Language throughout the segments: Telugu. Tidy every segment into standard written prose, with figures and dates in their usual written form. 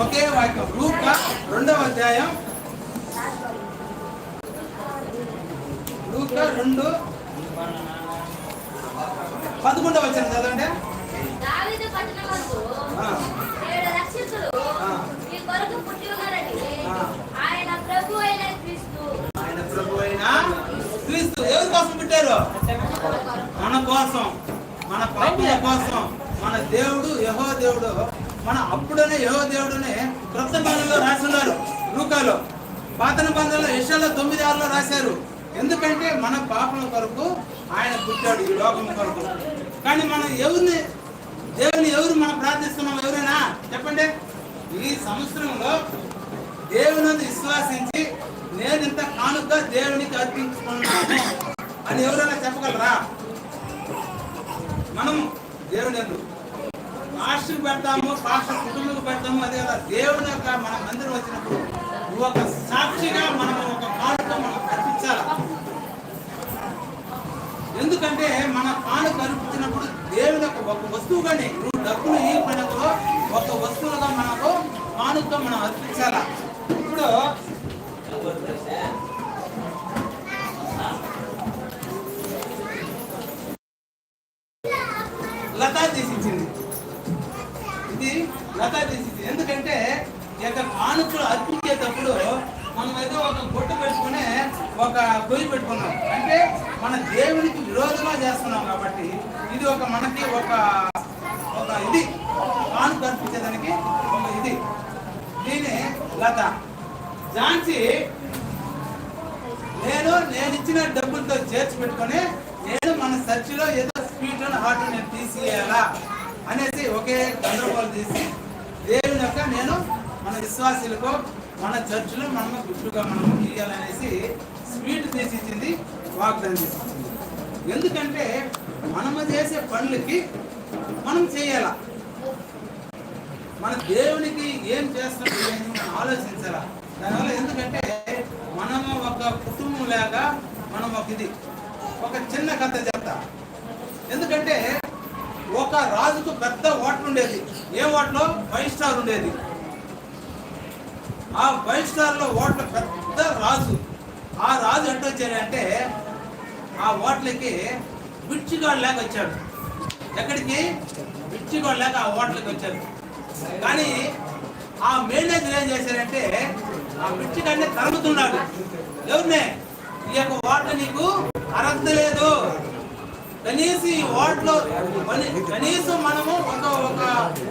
ఒకే వాక్యం లూకా 2వ అధ్యాయం లూకా 2:11 వచనం చదవండి. దావీదు పట్టణమందు ఏడు రక్షకులు ఈ కొరకు పుట్టి ఉన్నారని ఆయన ప్రభు అయిన క్రీస్తు ఎవరి కోసం పుట్టారు? మన కోసం, మన పాపుల కోసం. మన దేవుడు యెహోవా దేవుడు, మన అప్పుడనే యెహోవా దేవుడునే క్రొత్త నిబంధనలో రాస్తున్నారు. లూకాలో, పాత నిబంధనలో యెషయాలో 9:6లో రాశారు. ఎందుకంటే మన పాపల కొరకు ఆయన పుట్టాడు, ఈ లోకం కొరకు. కానీ మనం దేవుని ఎవరు మనం ప్రార్థిస్తున్నాం? ఎవరైనా చెప్పండి. ఈ సంవత్సరంలో దేవుని విశ్వాసించి నేను ఇంత కానుక దేవునికి అర్పించుకున్నాను అని ఎవరైనా చెప్పగలరా? మనం దేవుని పాస్టర్కి పెడతాము, పాస్టర్ కుటుంబం పెడతాము, అదే కదా దేవుని యొక్క మన మందిరం వచ్చినప్పుడు ఒక సాక్షిగా మనం ఒక కానుక మనం అర్పించాలి. ఎందుకంటే మన కానుక అర్పించినప్పుడు దేవుని యొక్క ఒక వస్తువుగానే నువ్వు డబ్బులు ఈ పనిలో ఒక వస్తువులుగా మనకు కానుక మనం అర్పించాలా. ఇప్పుడు లతా తీసిచ్చింది, ఇది లతా తీసిచ్చింది. ఎందుకంటే ఈ యొక్క కానుకలు అర్పించేటప్పుడు మనం ఏదో ఒక బొట్టు పెట్టుకుని ఒక పొయ్యి పెట్టుకున్నాం అంటే మన దేవునికి విరోధంగా చేస్తున్నాం. కాబట్టి ఇది ఒక మనకి ఒక ఇది కానుక అర్పించేదానికి ఒక ఇది. దీని లత ఝాన్సీ నేను ఇచ్చిన డబ్బులతో చేర్చి పెట్టుకొని నేను మన చర్చిలో ఏదో స్వీట్ అండ్ హార్ట్ నేను తీసేయాలా అనేసి ఒకే గందరగోళం తీసి దేవుని యొక్క నేను మన విశ్వాసులకు మన చర్చిలో మనము గుడ్డుగా మనము తీయాలనేసి స్వీట్ తీసిచ్చింది, వాగ్దానం తీసిచ్చింది. ఎందుకంటే మనము చేసే పనులకి మనం చేయాలా, మన దేవునికి ఏం చేస్తున్నాం మనం ఆలోచించాలా. దానివల్ల ఎందుకంటే మనము ఒక కుటుంబం లేక మనం ఒక చిన్న కథ చెప్తా. ఎందుకంటే ఒక రాజుకు పెద్ద హోటల్ ఉండేది. ఏ హోటల్? 5 స్టార్ ఉండేది. ఆ 5 స్టార్లో హోటల్ పెద్ద రాజు. ఆ రాజు ఎంత వచ్చాడంటే ఆ హోటల్కి బిచ్చిగాడు లేక వచ్చాడు. ఎక్కడికి? బిచ్చిగాడు లేక ఆ హోటల్కి వచ్చాడు. కానీ ఆ మేనేజర్ ఏం చేశారంటే ఆ బిచ్చిగాడిని తరుగుతున్నాడు. ఎవరినే? ఈ యొక్క హోటల్ నీకు అర్హత లేదు, కనీసం ఈ హోటల్లో కనీసం మనము ఒక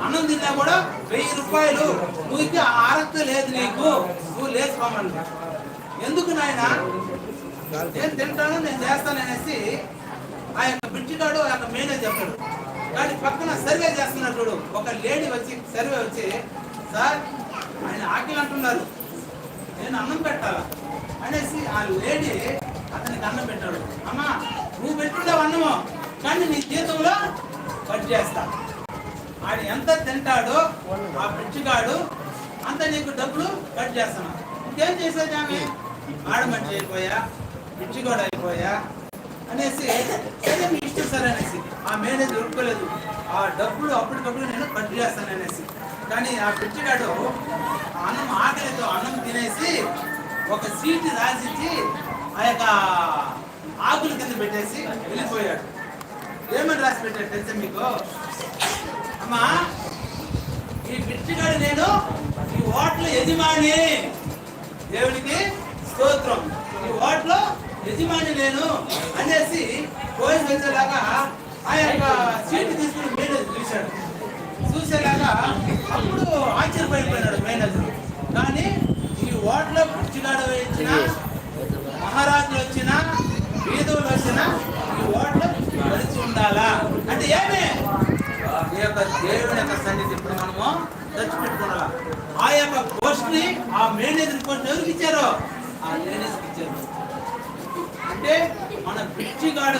అన్నం తిన్నా కూడా 1000 రూపాయలు, నువ్వు అర్హత లేదు, నీకు నువ్వు లేచుకోమని. ఎందుకు నాయన? నేను తింటాను, నేను చేస్తాను అనేసి ఆ యొక్క బిడ్జిగాడు ఆ యొక్క మేనేజర్ చెప్పాడు. కానీ పక్కన సర్వే చేస్తున్నప్పుడు ఒక లేడీ వచ్చి సర్వే వచ్చి, సార్ ఆయన ఆకలి అంటున్నారు, నేను అన్నం పెట్టాలా అనేసి ఆ లేడీ అతనికి అన్నం పెట్టాడు. అమ్మా నువ్వు పెట్టుకుంటావు అన్నము, కానీ నీ జీతంలో కట్ చేస్తా. ఆయన ఎంత తింటాడో ఆ పిచ్చిగాడు అంత నీకు డబ్బులు కట్ చేస్తాను. ఇంకేం చేసేది ఆమె? ఆడమంచి అయిపోయా, పిచ్చిగాడు అయిపోయా అనేసి సరే మీ ఇష్టం సార్ అనేసి ఆ మేనేజర్ ఒప్పుకోలేదు. ఆ డబ్బులు అప్పటికప్పుడు నేను కట్ చేస్తాను అనేసి. కానీ ఆ పిచ్చిగాడు అన్నం ఆకలితో అన్నం తినేసి ఒక సీటు రాసిచ్చి ఆ యొక్క ఆకుల కింద పెట్టేసి వెళ్ళిపోయాడు. ఏమని రాసి పెట్టాడు తెలుసా మీకు? అమ్మా ఈ పిచ్చిగాడు నేను ఈ హోటల్ యజమాని, దేవునికి స్తోత్రం, ఈ హోటల్ యజమాని నేను అనేసి పోయి వచ్చేలాగా ఆ యొక్క సీటు తీసుకుని మేనేజర్ చూశాడు. చూసేలాగా అప్పుడు ఆశ్చర్యపడిపోయినాడు మేనేజర్. కానీ ఈ హోటల్లో పిచ్చిగాడు వచ్చిన, మహారాజులు వచ్చిన, వీధువులు వచ్చిన ఈ హోటల్ కలిసి ఉండాలా అంటే ఏమే? ఈ యొక్క దేవుని యొక్క సన్నిధి ఇప్పుడు మనము తెచ్చిపెట్టుకోవాలా. ఆ యొక్క పోస్ట్ ని ఆ మేనేజర్ పోస్ట్ ఎవరికి ఇచ్చారో ఆ లేడీస్కి ఇచ్చారు. అంటే మన పిచ్చిగాడు